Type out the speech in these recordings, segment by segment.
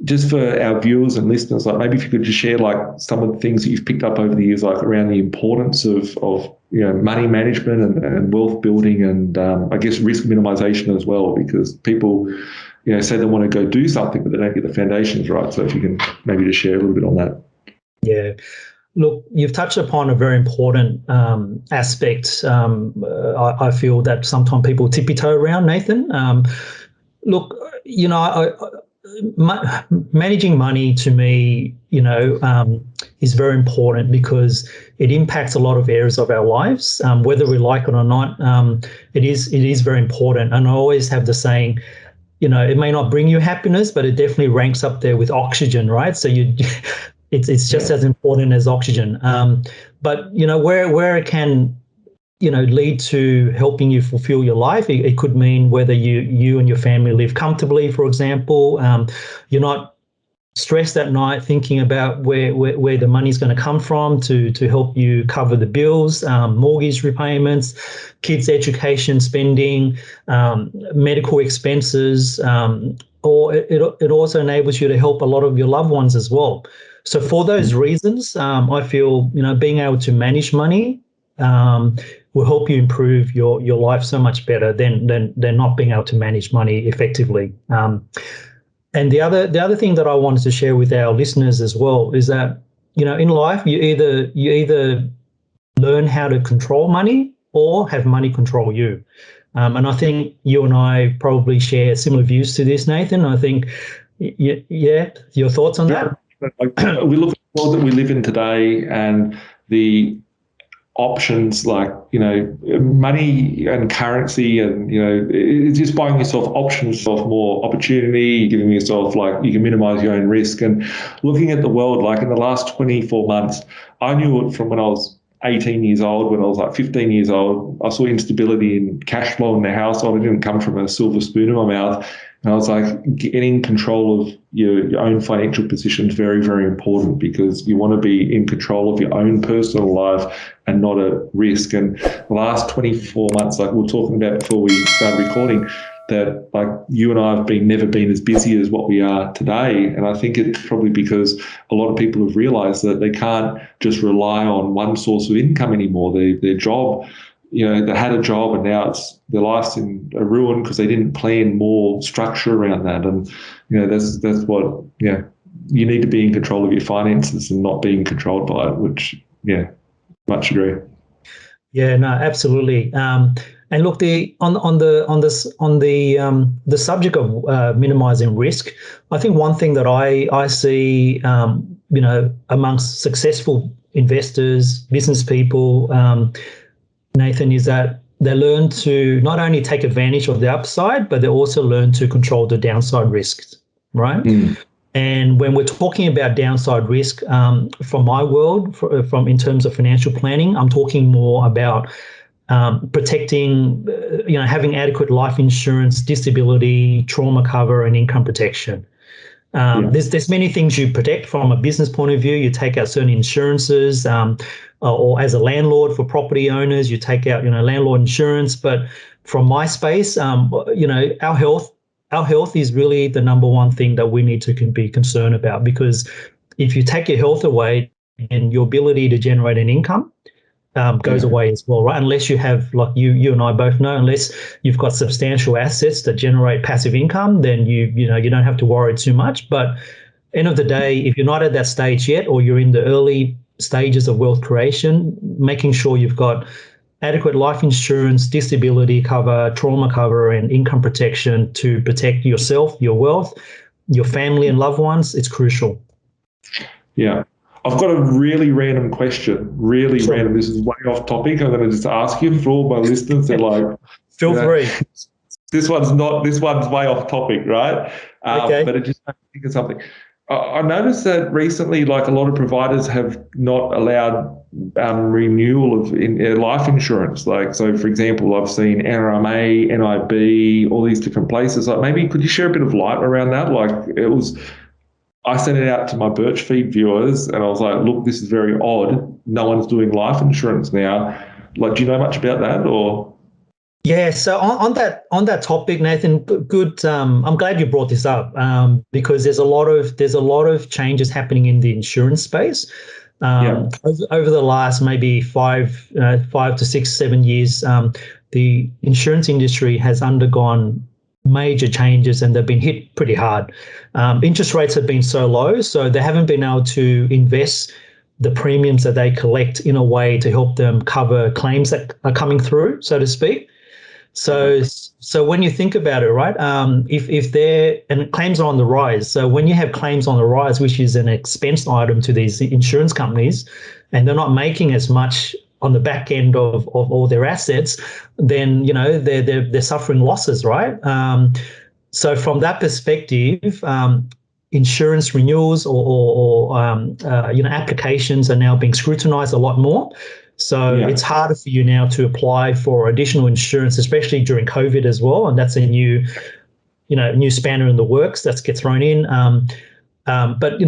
just for our viewers and listeners, like maybe if you could just share like some of the things that you've picked up over the years, like around the importance of money management and wealth building, and I guess risk minimization as well, because people say they want to go do something, but they don't get the foundations right. So if you can maybe just share a little bit on that. Yeah. Look, you've touched upon a very important aspect. I feel that sometimes people tippy-toe around, Nathan. Look, managing money to me, is very important because it impacts a lot of areas of our lives, whether we like it or not. It is very important. And I always have the saying, it may not bring you happiness, but it definitely ranks up there with oxygen, right? So it's just as important as oxygen. But where it can lead to helping you fulfill your life. It could mean whether you and your family live comfortably, for example. You're not stressed at night thinking about where the money's going to come from to help you cover the bills, mortgage repayments, kids' education spending, medical expenses, or it also enables you to help a lot of your loved ones as well. So for those reasons, I feel being able to manage money will help you improve your life so much better than not being able to manage money effectively. And the other thing that I wanted to share with our listeners as well is that in life you either learn how to control money or have money control you. And I think you and I probably share similar views to this, Nathan. I think, your thoughts on that? We look at the world that we live in today and the options like money and currency, and it's just buying yourself options of more opportunity, giving yourself you can minimize your own risk. And looking at the world, like in the last 24 months, I knew it from when I was 18 years old. When I was 15 years old, I saw instability in cash flow in the household. It didn't come from a silver spoon in my mouth. And I was getting control of your own financial position is very, very important, because you want to be in control of your own personal life and not at risk. And the last 24 months, like we were talking about before we started recording, that you and I have never been as busy as what we are today. And I think it's probably because a lot of people have realized that they can't just rely on one source of income anymore. Their job, they had a job and now their life's in a ruin because they didn't plan more structure around that. And, that's what, you need to be in control of your finances and not being controlled by it, which, much agree. Yeah, no, absolutely. And look, on the subject of minimizing risk, I think one thing that I see, amongst successful investors, business people, Nathan, is that they learn to not only take advantage of the upside, but they also learn to control the downside risks, right? And when we're talking about downside risk, from my world, from in terms of financial planning, I'm talking more about protecting, having adequate life insurance, disability, trauma cover, and income protection. There's many things you protect from a business point of view. You take out certain insurances, or as a landlord for property owners, you take out landlord insurance. But from my space, our health is really the number one thing that we need to be concerned about, because if you take your health away, and your ability to generate an income goes away as well, right? Unless you have, like you and I both know, unless you've got substantial assets that generate passive income, then you don't have to worry too much. But end of the day, if you're not at that stage yet, or you're in the early stages of wealth creation, making sure you've got adequate life insurance, disability cover, trauma cover, and income protection to protect yourself, your wealth, your family and loved ones, it's crucial. Yeah. I've got a really random question, Sure. random. This is way off topic. I'm going to just ask you for all my listeners. They're like, feel free. This one's way off topic, right? Okay. But it just makes me think of something. I noticed that recently, a lot of providers have not allowed renewal of life insurance. So for example, I've seen NRMA, NIB, all these different places. Maybe could you share a bit of light around that? I sent it out to my Birch feed viewers and I was like, look, this is very odd. No one's doing life insurance now. Do you know much about that or? Yeah, so on that topic, Nathan, good. I'm glad you brought this up because there's a lot of changes happening in the insurance space. Yeah, Over the last maybe 5 to 6, 7 years, the insurance industry has undergone major changes and they've been hit pretty hard. Interest rates have been so low, so they haven't been able to invest the premiums that they collect in a way to help them cover claims that are coming through, so to speak. okay. So when you think about it, right? If they're and claims are on the rise. So when you have claims on the rise, which is an expense item to these insurance companies, and they're not making as much on the back end of all their assets, then they're suffering losses, right? So from that perspective, insurance renewals or applications are now being scrutinized a lot more. So it's Yeah, harder for you now to apply for additional insurance, especially during COVID as well, and that's a new spanner in the works that gets thrown in. But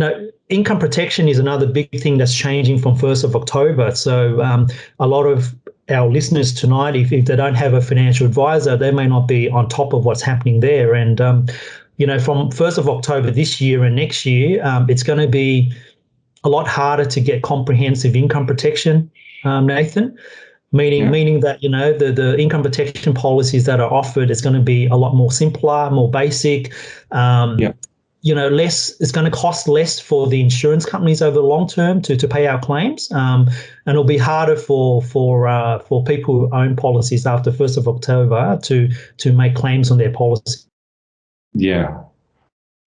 income protection is another big thing that's changing from 1st of October. So a lot of our listeners tonight, if they don't have a financial advisor, they may not be on top of what's happening there. And from 1st of October this year and next year, it's going to be a lot harder to get comprehensive income protection, Nathan. Meaning, yeah, meaning that the income protection policies that are offered is going to be a lot more simpler, more basic. yeah. Less. It's going to cost less for the insurance companies over the long term to pay out claims, and it'll be harder for people who own policies after 1st of October to make claims on their policies. Yeah.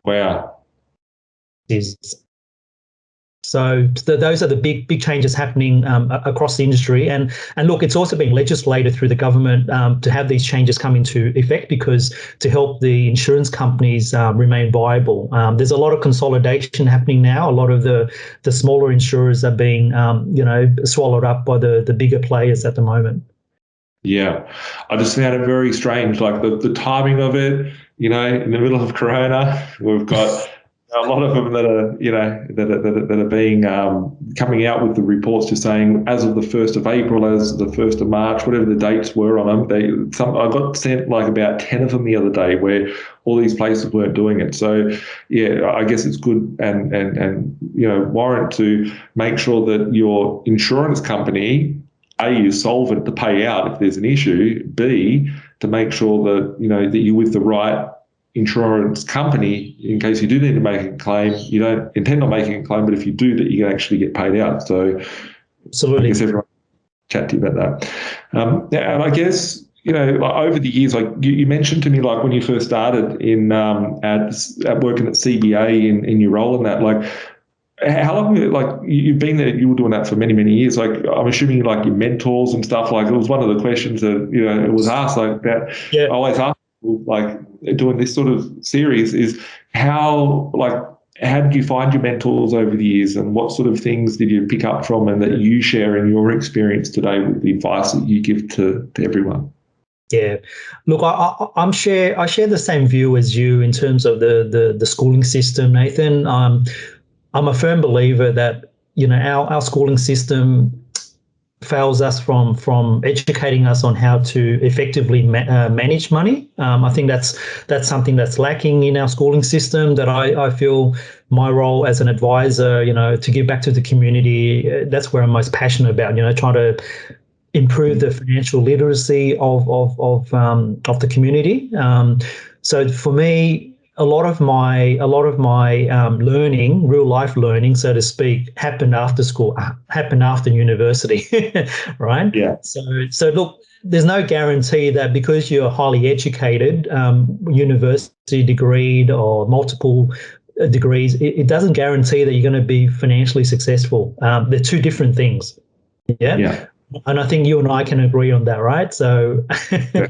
Wow. So those are the big changes happening across the industry, and look, it's also being legislated through the government to have these changes come into effect because to help the insurance companies remain viable. There's a lot of consolidation happening now. A lot of the smaller insurers are being swallowed up by the bigger players at the moment. Yeah. I just found it very strange, like the timing of it, in the middle of Corona, we've got a lot of them that are, that are being coming out with the reports just saying as of the 1st of April, as of the 1st of March, whatever the dates were on them, I got sent like about 10 of them the other day where all these places weren't doing it. So, yeah, I guess it's good and warrant to make sure that your insurance company, A, is solvent to pay out if there's an issue, B, to make sure that, that you're with the right insurance company in case you do need to make a claim. You don't intend on making a claim, but if you do, that you can actually get paid out. So I Absolutely. guess everyone chat to you about that. And I guess, like over the years, like you mentioned to me, like when you first started in at working at CBA in your role in that, like how long, like you've been there, you were doing that for many, many years. Like I'm assuming like your mentors and stuff, like it was one of the questions that, it was asked like that. Yeah. I always ask people, like doing this sort of series is how did you find your mentors over the years and what sort of things did you pick up from and that you share in your experience today with the advice that you give to everyone? Yeah, look, I share the same view as you in terms of the schooling system, Nathan. I'm a firm believer that our schooling system fails us from educating us on how to effectively manage money. I think that's something that's lacking in our schooling system. That I feel my role as an advisor, to give back to the community, that's where I'm most passionate about. Trying to improve the financial literacy of the community. So for me, a lot of my learning, real life learning, so to speak, happened after school, happened after university, right? Yeah. So look, there's no guarantee that because you're highly educated, university degreed or multiple degrees, it doesn't guarantee that you're going to be financially successful. They're two different things. Yeah. Yeah. And I think you and I can agree on that, right? So, Yeah.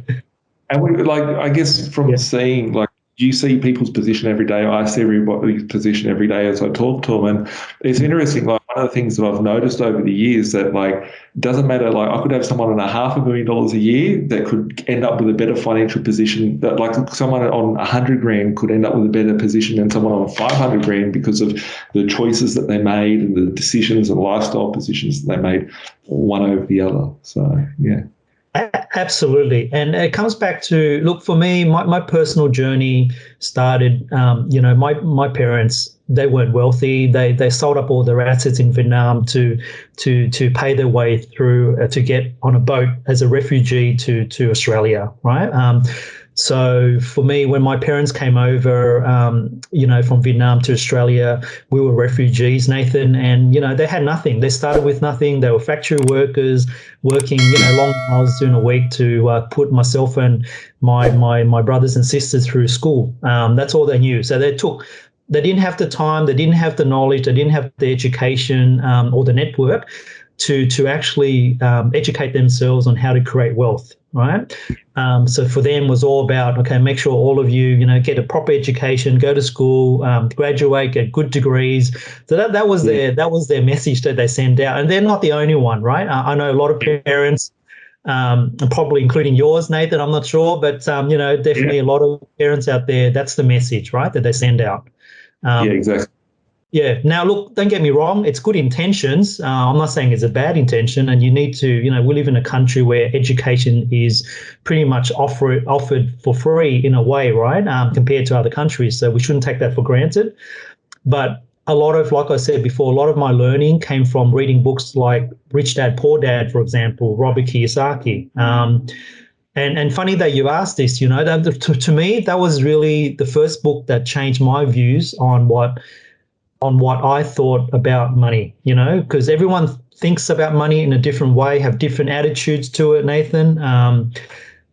And I guess from yeah, seeing, like, you see people's position every day. I see everybody's position every day as I talk to them. And it's interesting, like, one of the things that I've noticed over the years that, like, it doesn't matter, like, I could have someone on $500,000 a year that could end up with a better financial position, that, like, someone on 100 grand could end up with a better position than someone on 500 grand because of the choices that they made and the decisions and lifestyle positions that they made, one over the other. So, yeah. Absolutely. And it comes back to, look, for me, my personal journey started, my parents, they weren't wealthy. They sold up all their assets in Vietnam to pay their way through, to get on a boat as a refugee to Australia, right? So for me, when my parents came over, from Vietnam to Australia, we were refugees, Nathan, and, they had nothing. They started with nothing. They were factory workers working, long hours during a week to put myself and my brothers and sisters through school. That's all they knew. So they didn't have the time, they didn't have the knowledge, they didn't have the education or the network to actually educate themselves on how to create wealth, right? So for them was all about, okay, make sure all of you, get a proper education, go to school, graduate, get good degrees. So that was their message that they send out, and they're not the only one, right? I know a lot of parents, probably including yours, Nathan. I'm not sure, but definitely a lot of parents out there. That's the message, right, that they send out. Yeah, exactly. Yeah. Now, look, don't get me wrong. It's good intentions. I'm not saying it's a bad intention. And you need to, we live in a country where education is pretty much offered for free in a way, right? Compared to other countries. So we shouldn't take that for granted. But a lot of, like I said before, a lot of my learning came from reading books like Rich Dad, Poor Dad, for example, Robert Kiyosaki. And funny that you asked this, that to me, that was really the first book that changed my views on what I thought about money, because everyone thinks about money in a different way, have different attitudes to it, Nathan.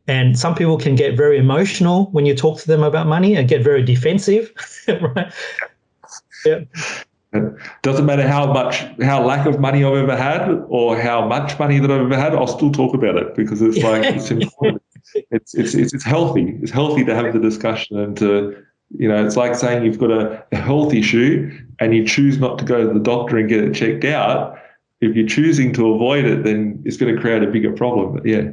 And some people can get very emotional when you talk to them about money and get very defensive, right? Yeah. It doesn't matter how lack of money I've ever had or how much money that I've ever had, I'll still talk about it because it's like, it's important. It's healthy. It's healthy to have the discussion and to, it's like saying you've got a health issue and you choose not to go to the doctor and get it checked out. If you're choosing to avoid it, then it's going to create a bigger problem. But yeah.